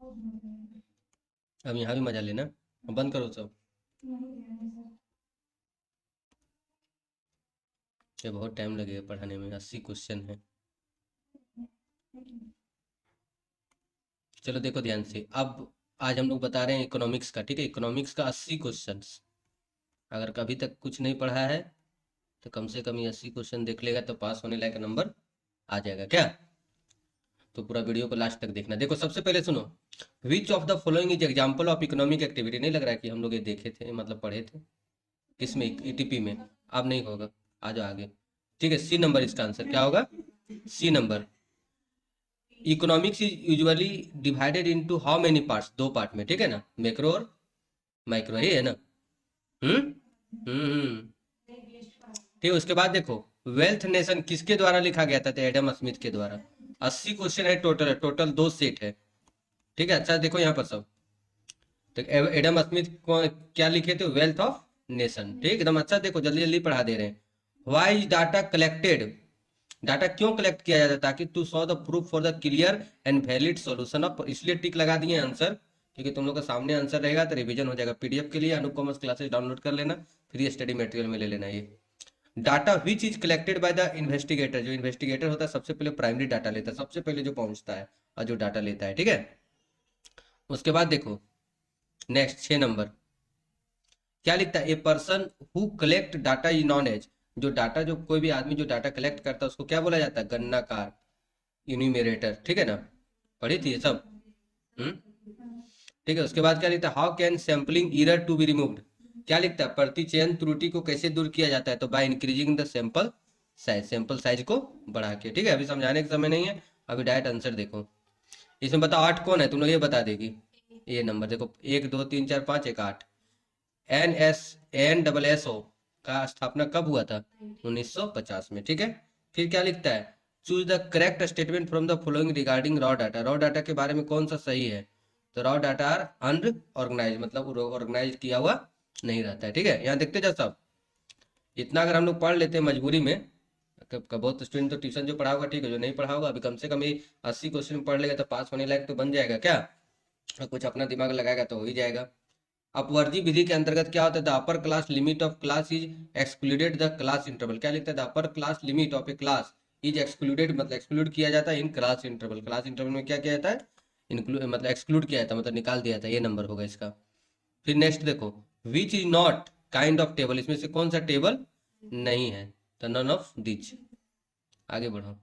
अब यहाँ भी मजा लेना। अब बंद करो सब। ये बहुत टाइम लगेगा पढ़ाने में, 80 क्वेश्चन है। चलो देखो ध्यान से। अब आज हम लोग बता रहे हैं इकोनॉमिक्स का, ठीक है। इकोनॉमिक्स का 80 क्वेश्चंस। अगर कभी तक कुछ नहीं पढ़ा है तो कम से कम ये 80 क्वेश्चन देख लेगा तो पास होने लायक नंबर आ जाएगा क्या। तो पूरा वीडियो को लास्ट तक देखना। देखो सबसे पहले सुनो, विच of the following is example of economic activity. नहीं लग रहा है कि हम लोग ये देखे थे, मतलब पढ़े थे किसमें, ईटीपी में। अब नहीं होगा, आ जाओ आगे। ठीक है, सी नंबर इसका आंसर क्या होगा, C number. Economics is usually divided into how many parts, दो पार्ट में, ठीक है ना, मैक्रो और माइक्रो, ही है ना। हम्म हम्म। ठीक है, उसके बाद देखो, वेल्थ नेशन किसके द्वारा लिखा गया था, तो एडम स्मिथ के द्वारा। 80 क्वेश्चन है टोटल, टोटल 2 सेट है। ठीक है, अच्छा देखो यहाँ पर सब। तो एडम स्मिथ को क्या लिखे थे, वेल्थ ऑफ नेशन। ठीक, एकदम अच्छा। देखो जल्दी जल्दी पढ़ा दे रहे हैं। Why is data collected, data क्यों कलेक्ट किया जाता है, ताकि to saw the proof for the clear and valid solution of, इसलिए टिक लगा दिए आंसर, क्योंकि तुम लोग का सामने आंसर रहेगा तो रिवीजन हो जाएगा। पीडीएफ के लिए अनूप कॉमर्स क्लासेस डाउनलोड कर लेना, फ्री स्टडी मटेरियल में ले लेना ये। Data which is collected by the investigator, जो इन्वेस्टिगेटर होता है सबसे पहले प्राइमरी डाटा लेता है, सबसे पहले जो पहुंचता है और जो डाटा लेता है, ठीक है। उसके बाद देखो नेक्स्ट 6 नंबर क्या लिखता है, a person who collect data is known as, जो डाटा, जो कोई भी आदमी जो डाटा कलेक्ट करता है उसको क्या बोला जाता है, गणनाकार, यूनिमेरेटर, ठीक है ना। पढ़ी थी ये सब। हम्म। ठीक है, उसके बाद क्या लिखता है, how can sampling error to be removed, क्या लिखता है, प्रतिचयन त्रुटि को कैसे दूर किया जाता है, तो by increasing the sample size, sample size को बढ़ा के। ठीक है, अभी समझाने का समय नहीं है, अभी डायरेक्ट आंसर देखो। इसमें बताओ 8 कौन है, तुम लोग ये बता देगी। ये नंबर देखो, 1 2 3 4 5, एक 8। NSO का स्थापना कब हुआ था, 1950 में, ठीक है। फिर क्या लिखता है, choose the correct statement from the following regarding raw data, raw data के बारे में कौन सा सही है, तो रॉ डाटा आर अनऑर्गेनाइज, मतलब ऑर्गेनाइज किया हुआ नहीं रहता है, ठीक है। यहाँ देखते जाओ सब। इतना अगर हम लोग पढ़ लेते हैं मजबूरी में, बहुत स्टूडेंट तो ट्यूशन जो पढ़ा होगा ठीक है, जो नहीं पढ़ा होगा अभी कम से कम ये 80 क्वेश्चन पढ़ लेगा तो पास होने लायक तो बन जाएगा क्या। और कुछ अपना दिमाग लगाएगा तो हो ही जाएगा। अपवर्जी विधि के अंतर्गत क्या होता है, the upper class limit of class is excluded the class interval, क्या लिखता है, the upper class limit of A class is excluded, मतलब एक्सक्लूड किया जाता है in class interval, class interval में क्या किया जाता है, इंक्लूड मतलब एक्सक्लूड किया जाता है, मतलब निकाल दिया जाता है, ये नंबर होगा इसका। फिर नेक्स्ट देखो, which is not kind of table, इसमें से कौन सा टेबल नहीं है, तो नन ऑफ दिच। आगे बढ़ो,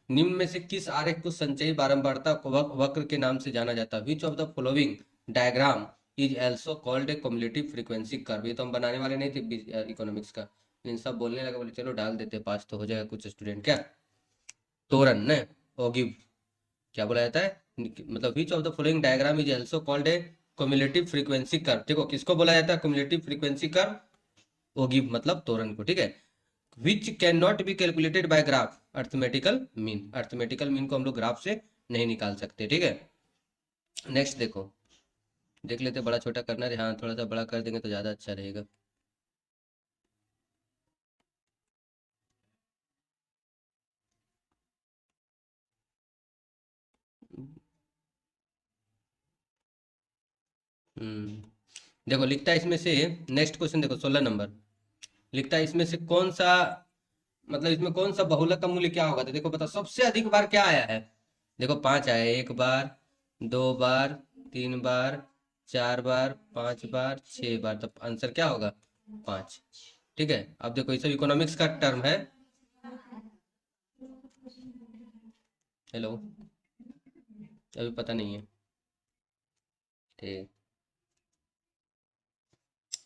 निम्न में से किस आरेख को संचयी बारंबारता वक्र के नाम से जाना जाता है, विच of the following diagram is also called a cumulative frequency curve. ये तो हम बनाने वाले नहीं थे इकोनॉमिक्स का, लेकिन सब बोलने लगा, बोले चलो डाल देते, पास तो हो जाएगा कुछ स्टूडेंट क्या। तोरन ने ओगिव, क्या बोला जाता है, मतलब विच of the following diagram is also called a cumulative frequency curve. देखो किसको बोला जाता है कम्युलेटिव फ्रीक्वेंसी कर्व, ओगिव मतलब तोरन को, ठीक है। Which can not be calculated by graph, arithmetical mean, arithmetical mean को हम लोग ग्राफ से नहीं निकाल सकते, ठीक है। नेक्स्ट देखो, देख लेते, बड़ा छोटा करना है, हाँ थोड़ा सा बड़ा कर देंगे तो ज़्यादा अच्छा रहेगा। देखो लिखता है इसमें से, नेक्स्ट क्वेश्चन देखो 16 नंबर, लिखता है इसमें से कौन सा, मतलब इसमें कौन सा बहुलक का मूल्य क्या होगा, तो देखो बता सबसे अधिक बार क्या आया है। देखो 5 आया है, 1 बार, 2 बार, 3 बार, 4 बार, 5 बार, 6 बार, तो आंसर क्या होगा, 5। ठीक है, अब देखो ये सब इकोनॉमिक्स का टर्म है। हेलो, अभी पता नहीं है, ठीक।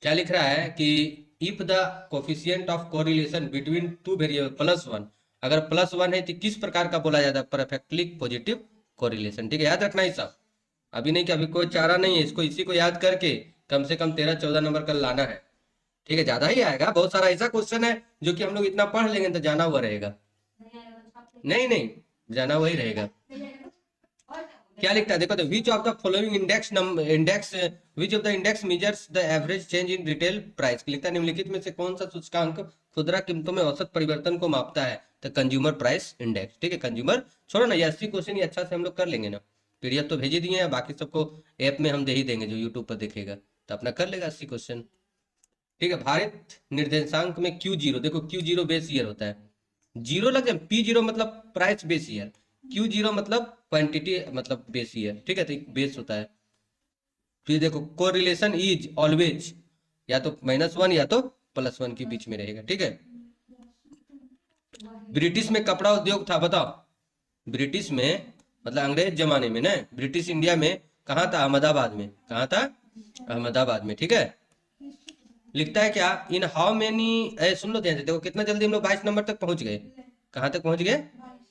क्या लिख रहा है कि if the coefficient of correlation between two variable +1, अगर +1 है तो किस प्रकार का बोला जाता है, परफेक्टली पॉजिटिव कोरिलेशन। ठीक है, याद रखना ये सब, अभी नहीं कि अभी कोई चारा नहीं है, इसको इसी को याद करके कम से कम 13 14 नंबर का लाना है। ठीक है, ज्यादा ही आएगा, बहुत सारा ऐसा क्वेश्चन है जो कि हम लोग इतना पढ़ लेंगे तो जाना हुआ रहेगा। नहीं नहीं, जाना वही रहेगा। क्या लिखता है देखो, तो विच of the following index which of the index measures the average change in retail price, लिखता है निम्नलिखित में से कौन सा सूचकांक खुदरा कीमतों में औसत परिवर्तन को मापता है, तो कंज्यूमर प्राइस इंडेक्स। ठीक है, कंज्यूमर छोड़ो ना, ये 80 क्वेश्चन ये अच्छा से हम लोग कर लेंगे ना, PDF तो भेज ही दिए हैं, बाकी सबको ऐप में हम दे ही देंगे, जो यूट्यूब पर देखेगा तो अपना कर लेगा 80 क्वेश्चन। ठीक है, भारत निर्देशांक में Q0, देखो Q0 बेस ईयर होता है, जीरो लग जाए, P0 मतलब प्राइस बेस ईयर, Q0 मतलब क्वांटिटी मतलब बेस ईयर। ठीक है, तो बेस होता है। फिर देखो कोरिलेशन इज ऑलवेज या तो -1 या तो +1 के बीच में रहेगा। ठीक है, ब्रिटिश में कपड़ा उद्योग था, बताओ। ब्रिटिश में मतलब अंग्रेज जमाने में ना, ब्रिटिश इंडिया में कहाँ था? अहमदाबाद में। कहाँ था? अहमदाबाद में। ठीक है, लिखता है क्या, इन हाउ मेनी, सुन लो ध्यान से, देखो कितना जल्दी हम लोग 22 नंबर तक पहुंच गए। कहाँ तक पहुंच गए?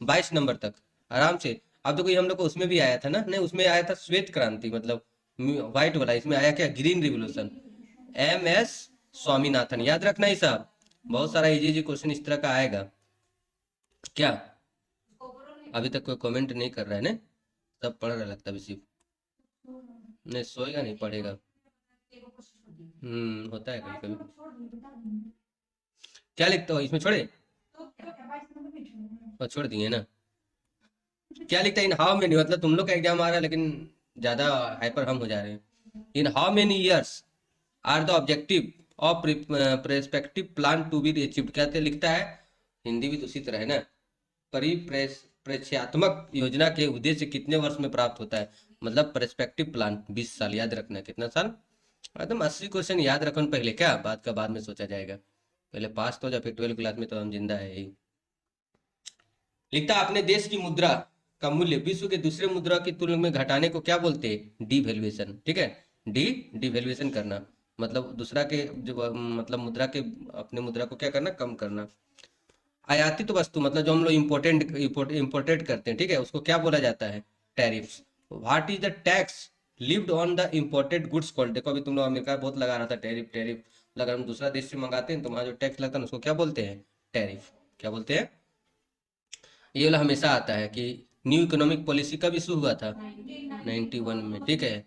22 नंबर तक आराम से। अब देखो ये हम लोग को उसमें भी आया था ना, नहीं उसमें आया था श्वेत क्रांति, मतलब व्हाइट वाला। इसमें आया क्या? Green revolution. MS स्वामीनाथन, याद रखना ही साहब, बहुत सारा इजी इजी क्वेश्चन इस तरह का आएगा। क्या अभी तक कोई कमेंट नहीं कर रहा है ना? सब पढ़ रहा लगता है सिर्फ। नहीं सोएगा नहीं, पढ़ेगा। होता है कभी कभी। क्या लिखता हो इसमें? छोड़े और छोड़ दिए ना। क्या लिखता है? इन हाउ मेनी, मतलब तुम लोग का एग्जाम आ रहा है लेकिन ज्यादा हाइपर हम हो जा रहे हैं। In how many years are the objective of perspective plan to be achieved? क्या लिखता है? हिंदी भी तो उसी तरह है ना। परिप्रेक्ष्यात्मक योजना के उद्देश्य कितने वर्ष में प्राप्त होता है? मतलब प्रेस्पेक्टिव प्लान 20 साल, याद रखना है। कितना साल? एकदम 80 क्वेश्चन याद रखो पहले, क्या बात का बाद में सोचा जाएगा। पहले पास तो, या फिर 12 क्लास में तो हम जिंदा है ही। लिखता है अपने देश की मुद्रा का मूल्य विश्व के दूसरे मुद्रा की तुलना में घटाने को क्या बोलते हैं? डिवैल्यूएशन। ठीक है, डिवैल्यूएशन करना, मतलब दूसरा के जो मतलब मुद्रा के, अपने मुद्रा को क्या करना? कम करना। आयातित वस्तु मतलब जो हम लोग इम्पोर्टेड करते हैं, ठीक है, उसको क्या बोला जाता है? Tariffs. What is the tax lived on the imported goods called? देखो अभी तुम लोग अमेरिका बहुत लगा रहा था टैरिफ टैरिफ, अगर हम दूसरा देश से मंगाते हैं तो वहां जो टैक्स लगता है उसको क्या बोलते हैं? टैरिफ। क्या बोलते हैं? ये वाला हमेशा आता है कि न्यू इकोनॉमिक पॉलिसी कब इशू हुआ था? 91 में। ठीक है,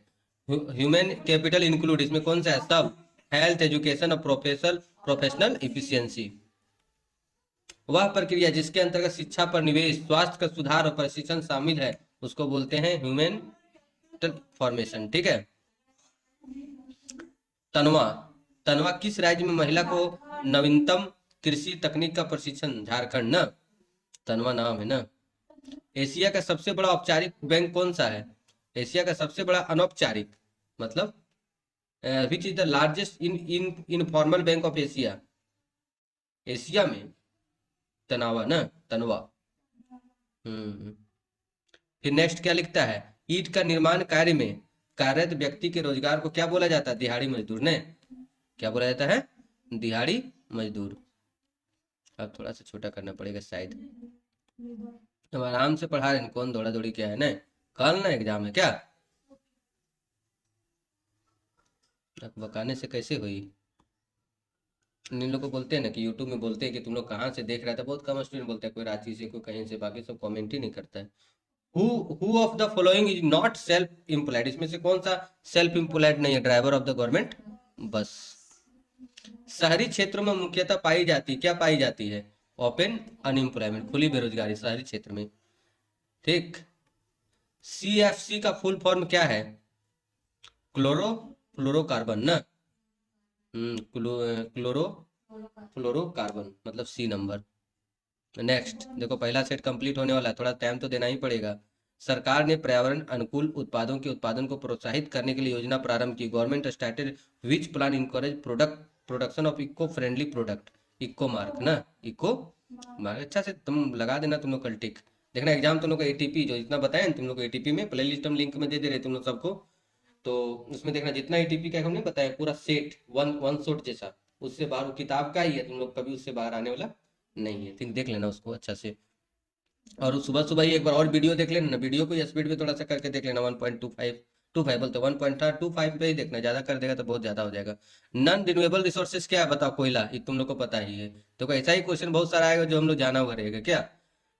ह्यूमन कैपिटल इंक्लूड, इसमें कौन सा है? सब। हेल्थ, एजुकेशन और प्रोफेशनल इफिशियंसी। वह प्रक्रिया जिसके अंतर्गत शिक्षा पर निवेश, स्वास्थ्य का सुधार और प्रशिक्षण शामिल है, उसको बोलते हैं ह्यूमन फॉर्मेशन। ठीक है, तनवा, तनवा किस राज्य में महिला को नवीनतम कृषि तकनीक का प्रशिक्षण? झारखंड ना, तनवा नाम है ना। एशिया का सबसे बड़ा औपचारिक बैंक कौन सा है? एशिया का सबसे बड़ा अनौपचारिक मतलब which is the largest in informal bank of Asia? Asia में तनावा ना, तनवा। हम्म। फिर नेक्स्ट क्या लिखता है? ईंट का निर्माण कार्य में कार्यरत व्यक्ति के रोजगार को क्या बोला जाता है? दिहाड़ी मजदूर ने। क्या बोला जाता है? दिहाड़ी मजदूर। अब थोड़ा सा छोटा करना पड़ेगा शायद। हम आराम से पढ़ा रहे हैं, कौन दौड़ा दौड़ी क्या है ना। कल ना एग्जाम है क्या? अब बकाने से कैसे हुई? इन लोग को बोलते हैं ना कि यूट्यूब में बोलते हैं कि तुम लोग कहाँ से देख रहा था, बहुत कम स्टूडेंट बोलते हैं, कोई रांची से कोई कहीं से, बाकी सब कमेंट ही नहीं करता है। Who of the following is not self employed? इसमें से कौन सा सेल्फ एम्प्लॉयड नहीं है? ड्राइवर ऑफ द गवर्नमेंट बस। शहरी क्षेत्रों में मुख्यतः पाई जाती, क्या पाई जाती है? ओपन अनएम्प्लॉयमेंट, खुली बेरोजगारी शहरी क्षेत्र में। ठीक, CFC का फुल फॉर्म क्या है? क्लोरो फ्लोरोकार्बन ना। क्लोरो फ्लोरोकार्बन मतलब C नंबर। नेक्स्ट देखो, पहला सेट कंप्लीट होने वाला है, थोड़ा टाइम तो देना ही पड़ेगा। सरकार ने पर्यावरण अनुकूल उत्पादों के उत्पादन को प्रोत्साहित करने के लिए योजना प्रारंभ की। Government started which plan encourage production of eco friendly product? Eco mark ना, इको मार्क। अच्छा से तुम लगा देना, तुम लोग कल टिक देखना। एग्जाम तुम लोग का ATP जो इतना बताया तुम लोग को, ATP में प्ले लिस्ट हम लिंक में दे दे रहे तुम लोग सबको, तो उसमें देखना जितना ATP का हमने बताया पूरा सेट वन वन शॉट जैसा, उससे बाहर वो किताब का ही है, तुम लोग कभी उससे बाहर आने वाला नहीं है। देख लेना उसको अच्छा से। और सुबह सुबह ही एक बार और वीडियो देख लेना, वीडियो को स्पीड में थोड़ा सा करके देख लेना। 1.25 बोलते 1.25 पे ही देखना, ज्यादा कर देगा तो बहुत ज्यादा हो जाएगा। नॉन रिन्यूएबल रिसोर्सेज क्या है बताओ? कोयला, ये तुम लोग को पता ही है। तो ऐसा ही क्वेश्चन बहुत सारा आएगा जो हम लोग जाना हुआ रहेगा। क्या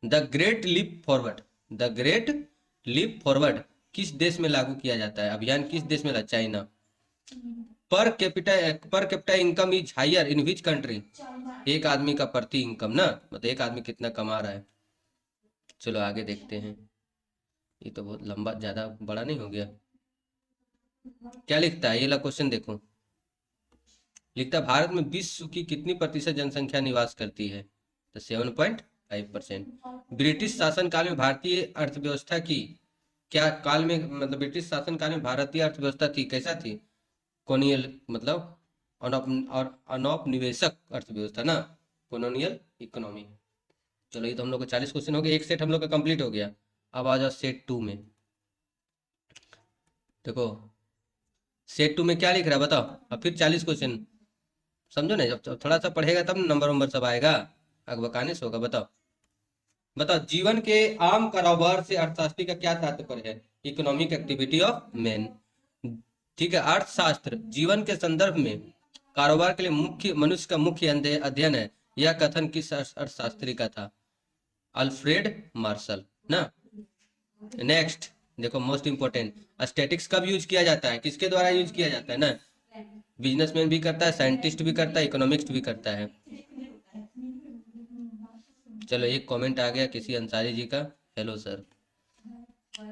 the great leap forward, the great leap forward किस देश में लागू किया जाता है? अभियान किस देश में? China. Per capita income is higher in which country? एक आदमी का प्रति इनकम ना, मतलब एक आदमी कितना कमा रहा है। चलो आगे देखते हैं। ये तो बहुत लंबा, ज्यादा बड़ा नहीं हो गया? क्या लिखता है ये ला क्वेश्चन देखो, लिखता है भारत में विश्व की कितनी प्रतिशत जनसंख्या निवास करती है? तो 7.5%। ब्रिटिश शासन काल में भारतीय अर्थव्यवस्था की, क्या काल में, मतलब ब्रिटिश शासन काल में भारतीय अर्थव्यवस्था थी, कैसा थी? कोनियल मतलब और अनौपनिवेशक अर्थव्यवस्था ना, कोलोनियल इकोनॉमी। चलो ये तो हम लोग को 40 क्वेश्चन हो गए, एक सेट हम लोग का कंप्लीट हो गया। अब आ जाओ सेट 2 में। देखो सेट 2 में क्या लिख रहा है बताओ, अब फिर 40 क्वेश्चन। समझो ना, जब थोड़ा सा पढ़ेगा तब नंबर वंबर सब आएगा, आगे बकाने से होगा। बताओ बताओ, जीवन के आम कारोबार से अर्थशास्त्री का क्या तात्पर्य है? Economic activity of man. ठीक है, अर्थशास्त्र जीवन के संदर्भ में कारोबार के लिए मुख्य मनुष्य का मुख्य अध्ययन है। यह कथन किस अर्थशास्त्री का था? अल्फ्रेड मार्शल ना। नेक्स्ट देखो, मोस्ट इंपोर्टेंट, स्टैटिक्स कब यूज किया जाता है, किसके द्वारा यूज किया जाता है ना? बिजनेसमैन भी करता है, साइंटिस्ट भी करता है, इकोनॉमिक्स भी करता है। चलो एक कमेंट आ गया किसी अंसारी जी का, हेलो सर।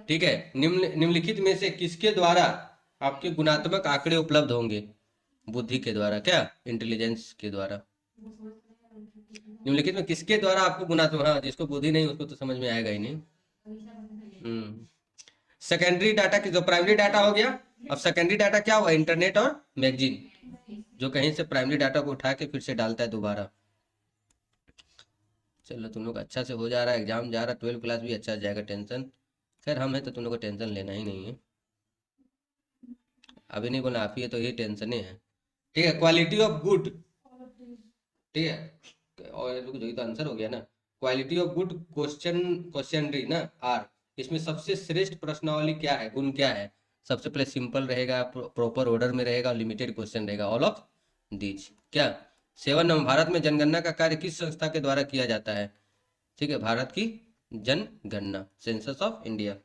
ठीक है, निम्नलिखित में से किसके द्वारा आपके गुणात्मक आंकड़े उपलब्ध होंगे? बुद्धि के द्वारा, क्या इंटेलिजेंस के द्वारा? निम्नलिखित में किसके द्वारा आपको गुणात्मक, हाँ जिसको बुद्धि नहीं उसको तो समझ में आएगा ही नहीं। सेकेंडरी डाटा की, जो प्राइमरी डाटा हो गया, अब सेकेंडरी डाटा क्या हुआ? इंटरनेट और मैगजीन, जो कहीं से प्राइमरी डाटा को उठा के फिर से डालता है दोबारा। चलो तुम लोग अच्छा से हो जा रहा है, एग्जाम जा रहा है, 12 क्लास भी अच्छा जाएगा, टेंशन, खैर हम है तो तुम लोग को टेंशन लेना ही नहीं है। अभी नहीं बोला, आप ही है तो ये टेंशन है। ठीक है, क्वालिटी ऑफ गुड, ठीक है, और रुक जाओ, ये तो आंसर हो गया ना। क्वालिटी ऑफ गुड क्वेश्चनरी ना, आर, इसमें सबसे श्रेष्ठ प्रश्नावली क्या है, गुण क्या है? सबसे पहले सिंपल रहेगा, प्रॉपर ऑर्डर में रहेगा, लिमिटेड क्वेश्चन रहेगा, ऑल ऑफ दीज। क्या 7 नंबर, भारत में जनगणना का कार्य किस संस्था के द्वारा किया जाता है? ठीक है, भारत की जनगणना, census of India.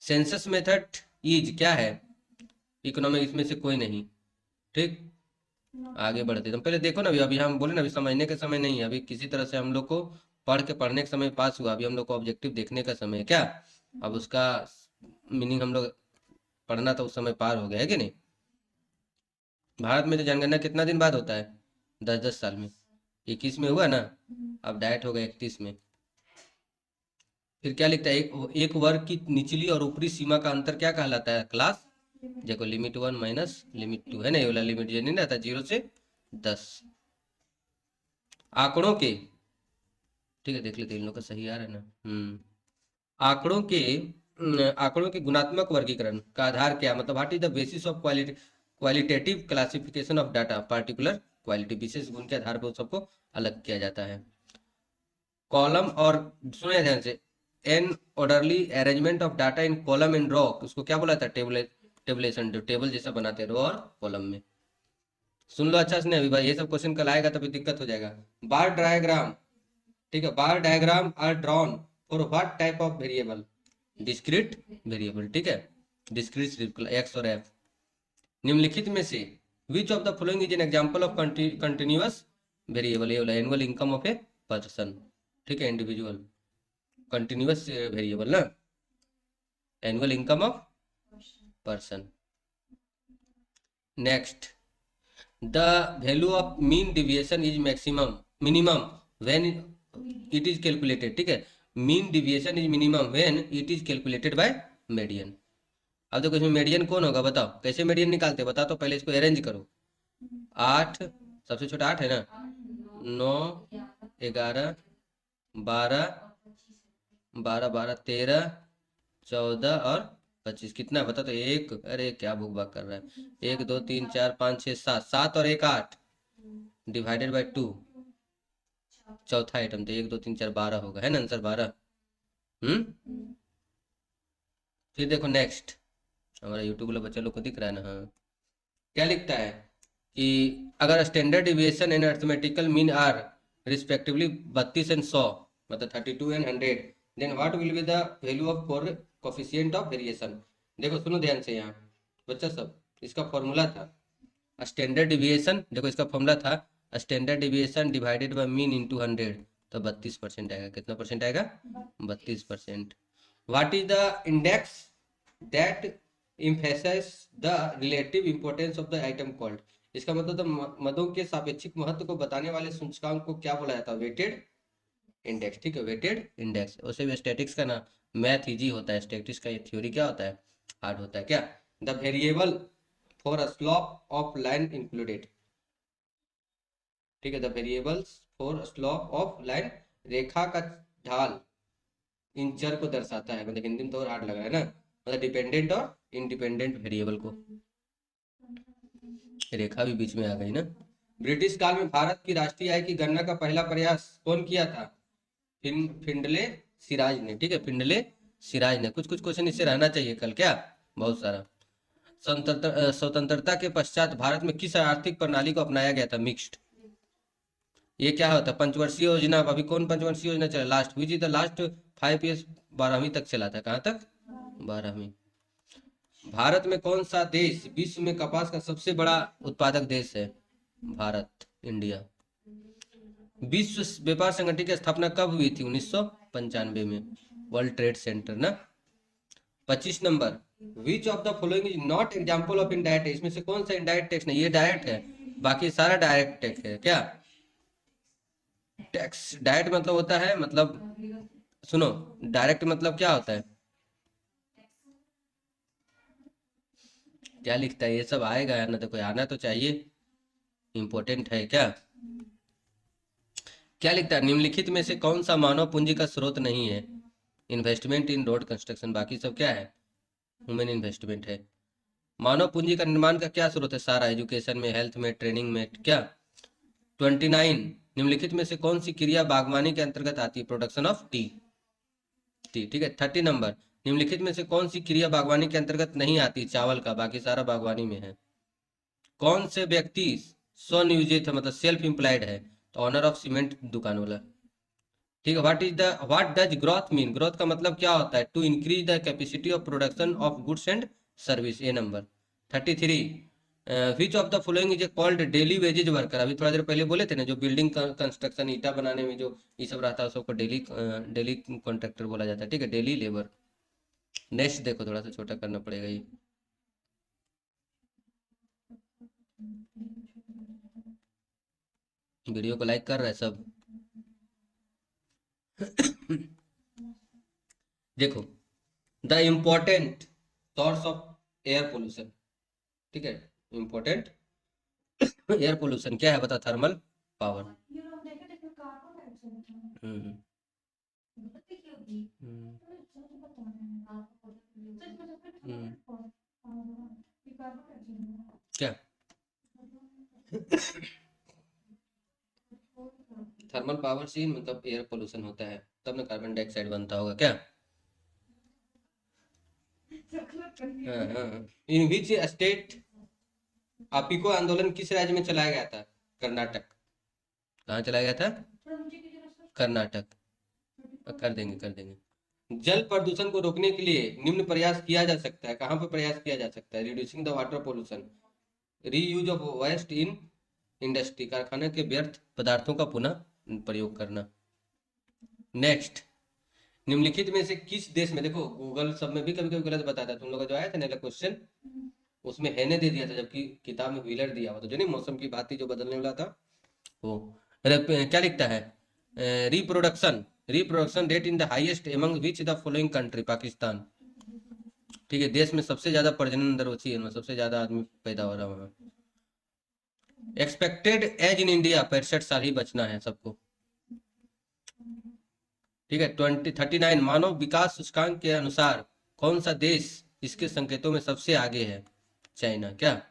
Census method is क्या है? इकोनॉमिक, इसमें से कोई नहीं। ठीक, आगे बढ़ते तो पहले देखो ना, अभी अभी हम बोले ना, अभी समझने का समय नहीं है, अभी किसी तरह से हम लोग को पढ़ने का समय पास हुआ, अभी हम लोग को ऑब्जेक्टिव देखने का समय है क्या? अब उसका मीनिंग हम लोग पढ़ना तो उस समय पार हो गया है कि नहीं? भारत में तो जनगणना कितना दिन बाद होता है? 10-10 साल में। 21 में हुआ ना, अब डायरेक्ट हो गया 31 में। फिर क्या लिखता है, एक वर्ग की निचली और ऊपरी सीमा का अंतर क्या कहलाता है? क्लास। देखो लिमिट 1 माइनस लिमिट 2 है ना, ये वाला लिमिट जो नहीं रहता 0 से 10। आंकड़ों के, ठीक है देख लेते इन लोग का सही आ रहा है ना। आंकड़ों के आंकड़ों के गुणात्मक वर्गीकरण का आधार क्या, मतलब what is the basis of qualitative classification of data particular quality, विशेष गुण के आधार पर सबको अलग किया जाता है। कॉलम और, सुनिए ध्यान से, an orderly arrangement of data in column and row, उसको क्या बोला था? टेबलेशन, जो टेबल जैसा बनाते हैं रो और कॉलम में। सुन लो अच्छा से, नहीं अभी भाई ये सब क्वेश्चन कल आएगा तभी दिक्कत हो जाएगा। बार डायग्राम, ठीक है, bar diagram are drawn for what type of variable? Discrete variable, ठीक है, डिस्क्रीट एक्स और एफ। निम्नलिखित में से which of the following is an example of continuous variable? ये वाला annual income of a person, ठीक है, इंडिविजुअल, कंटिन्यूअस वेरिएबल ना, annual income of person. Next, the value of mean deviation is maximum minimum when it is calculated, ठीक है, mean deviation is minimum when it is calculated by median. अब देखो इसमें median कौन होगा बताओ, कैसे मीडियन निकालते बताओ, तो पहले इसको अरेंज करो। 8, सबसे छोटा 8 है ना, 9, 11, 12, 13, 14 और 25, कितना बता तो? एक, अरे क्या भूख भाग कर रहा है, 1 2 3 4 5 6 7, 7 और 1 8, डिवाइडेड बाय 2, चौथा आइटम तो 1 2 3 4 12 होगा, है ना आंसर 12। फिर देखो नेक्स्ट, हमारा यूट्यूब वाला बच्चा लोग को दिख रहा है ना, हाँ, क्या लिखता है कि अगर standard deviation and arithmetical mean are respectively 32 and 100, मतलब 32 and 100, then what will be the value of coefficient of variation? देखो सुनो ध्यान से यहाँ बच्चा सब, इसका फॉर्मूला था स्टैंडर्ड डिविएशन, देखो इसका फॉर्मूला था standard deviation divided by mean into 100, तो 32% आएगा। कितना परसेंट आएगा? 32%। What is the index that emphasizes the relative importance of the item called. इसका मतलब तो मदों के सापेक्षिक महत्व को बताने वाले सूचकांक को क्या बोला जाता है? Weighted index. ठीक है, वेटेड इंडेक्स। उसे भी स्टैटिक्स का ना मैथ इजी होता है, स्टैटिक्स का ये थ्योरी क्या होता है? हार्ड होता है। क्या? The variable for a slope of line included. ठीक है, the variables for slope of line, रेखा का ढाल इन चर को दर्शाता है। मतलब हिंदी में तो और हार्ड लग रहा है ना, मतलब डिपेंडेंट और इंडिपेंडेंट वेरिएबल को। रेखा भी बीच में आ गई ना। ब्रिटिश काल में भारत की राष्ट्रीय आय की गणना का पहला प्रयास कौन किया था? फिंडले सिराज ने। ठीक है, फिंडले सिराज ने। कुछ कुछ क्वेश्चन इससे रहना चाहिए कल, क्या बहुत सारा। स्वतंत्रता के पश्चात भारत में किस आर्थिक प्रणाली को अपनाया गया था? मिक्स्ड। ये क्या होता है? पंचवर्षीय योजना। अभी कौन पंचवर्षीय योजना चला last? Which is the last 5 years? 12वीं तक चला था। कहाँ तक? 12वीं। भारत में कौन सा देश विश्व में कपास का सबसे बड़ा उत्पादक देश है? भारत, इंडिया। विश्व व्यापार संगठन की स्थापना कब हुई थी? 1995 में। वर्ल्ड ट्रेड सेंटर ना। 25 number, which of the following is not example of indirect tax. इसमें से कौन सा इनडायरेक्ट टैक्स नहीं? ये डायरेक्ट है, बाकी सारा डायरेक्ट टैक्स है। क्या? टैक्स डायरेक्ट मतलब होता है, मतलब सुनो, डायरेक्ट मतलब क्या होता है? क्या लिखता है? ये सब आएगा ना, तो कोई आना तो चाहिए, इंपॉर्टेंट है। क्या क्या लिखता है? निम्नलिखित में से कौन सा मानव पूंजी का स्रोत नहीं है? इन्वेस्टमेंट इन रोड कंस्ट्रक्शन। बाकी सब क्या है? ह्यूमन इन्वेस्टमेंट है। मानव पूंजी का निर्माण का क्या स्रोत है? सारा, एजुकेशन में, हेल्थ में, ट्रेनिंग में। क्या? 29, निम्नलिखित में से कौन सी क्रिया बागवानी के अंतर्गत आती है? Production of T. ठीक है। 30 नंबर, निम्नलिखित में से कौन सी क्रिया बागवानी के अंतर्गत नहीं आती? चावल का, बाकी सारा बागवानी में है। कौन से व्यक्ति स्वनियोजित है, मतलब सेल्फ एम्प्लॉयड है? तो ऑनर ऑफ सीमेंट दुकान वाला। ठीक है। What does growth mean? Growth का मतलब क्या होता है? To increase the capacity of production of goods and service. A number. 33, which of the following is called daily wages worker. अभी थोड़ा देर पहले बोले थे ना, जो बिल्डिंग कंस्ट्रक्शन, ईटा बनाने में जो ये सब रहता है, उसको डेली डेली कॉन्ट्रैक्टर बोला जाता है। ठीक है, डेली लेबर। नेक्स्ट देखो, थोड़ा सा छोटा करना पड़ेगा ये। वीडियो को लाइक कर रहे हैं सब? देखो, the important source of air pollution. ठीक है, इम्पोर्टेंट एयर पोल्यूशन क्या है? बता। Thermal power. हम्म, हम्म, हम्म, क्या? थर्मल पावर से मतलब एयर पोल्यूशन होता है, तब ना कार्बन डाइऑक्साइड बनता होगा। क्या? इन विच स्टेट अपिको आंदोलन किस राज्य में चलाया गया था? कर्नाटक। कहाँ चलाया गया था? कर्नाटक। कर देंगे, कर देंगे। जल प्रदूषण को रोकने के लिए निम्न प्रयास किया जा सकता है। कहाँ पर प्रयास किया जा सकता है? Reducing the water pollution, reuse of waste in industry, कारखाने के व्यर्थ पदार्थों का पुनः प्रयोग करना। नेक्स्ट, निम्नलिखित में से किस देश में, देखो गूगल सब में भी कभी कभी गलत बताता है। तुम लोग का जो आया था ना क्वेश्चन, उसमें हैने दे दिया था, जबकि किताब में व्हीलर दिया हुआ था। जो नहीं, मौसम की बात थी जो बदलने वाला था वो। क्या लिखता है? Reproduction reproduction rate in the highest among which the following country? Pakistan. ठीक है, देश में सबसे ज्यादा प्रजनन दर होती है, सबसे ज्यादा आदमी पैदा हो रहा है वहाँ। एक्सपेक्टेड एज इन इंडिया 65 साल ही बचना है सबको। ठीक है। 39, मानव विकास सूचकांक के अनुसार कौन सा देश इसके संकेतों में सबसे आगे है? चाइना। क्या?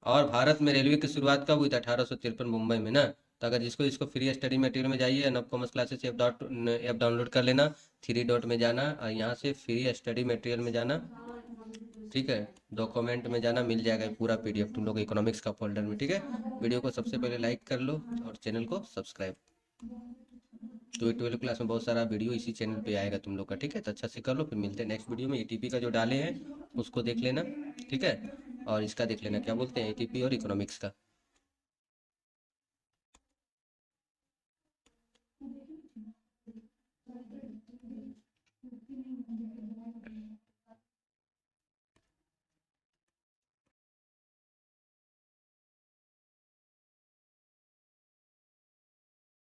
और भारत में रेलवे की शुरुआत कब हुई थी? 1853 मुंबई में ना। तो अगर जिसको इसको फ्री स्टडी मटेरियल में जाइए, नव कॉमर्स क्लासेस ऐप डाउनलोड कर लेना, 3 डॉट में जाना और यहाँ से फ्री स्टडी मटेरियल में जाना। ठीक है, डॉक्यूमेंट में जाना, मिल जाएगा पूरा पीडीएफ तुम लोग इकोनॉमिक्स का फोल्डर में। ठीक है, वीडियो को सबसे पहले लाइक कर लो और चैनल को सब्सक्राइब। तो 12 क्लास में बहुत सारा वीडियो इसी चैनल पे आएगा तुम लोग का। ठीक है, तो अच्छा से कर लो, फिर मिलते हैं नेक्स्ट वीडियो में। एटीपी का जो डाले हैं उसको देख लेना। ठीक है, और इसका देख लेना, क्या बोलते हैं, एटीपी और इकोनॉमिक्स का।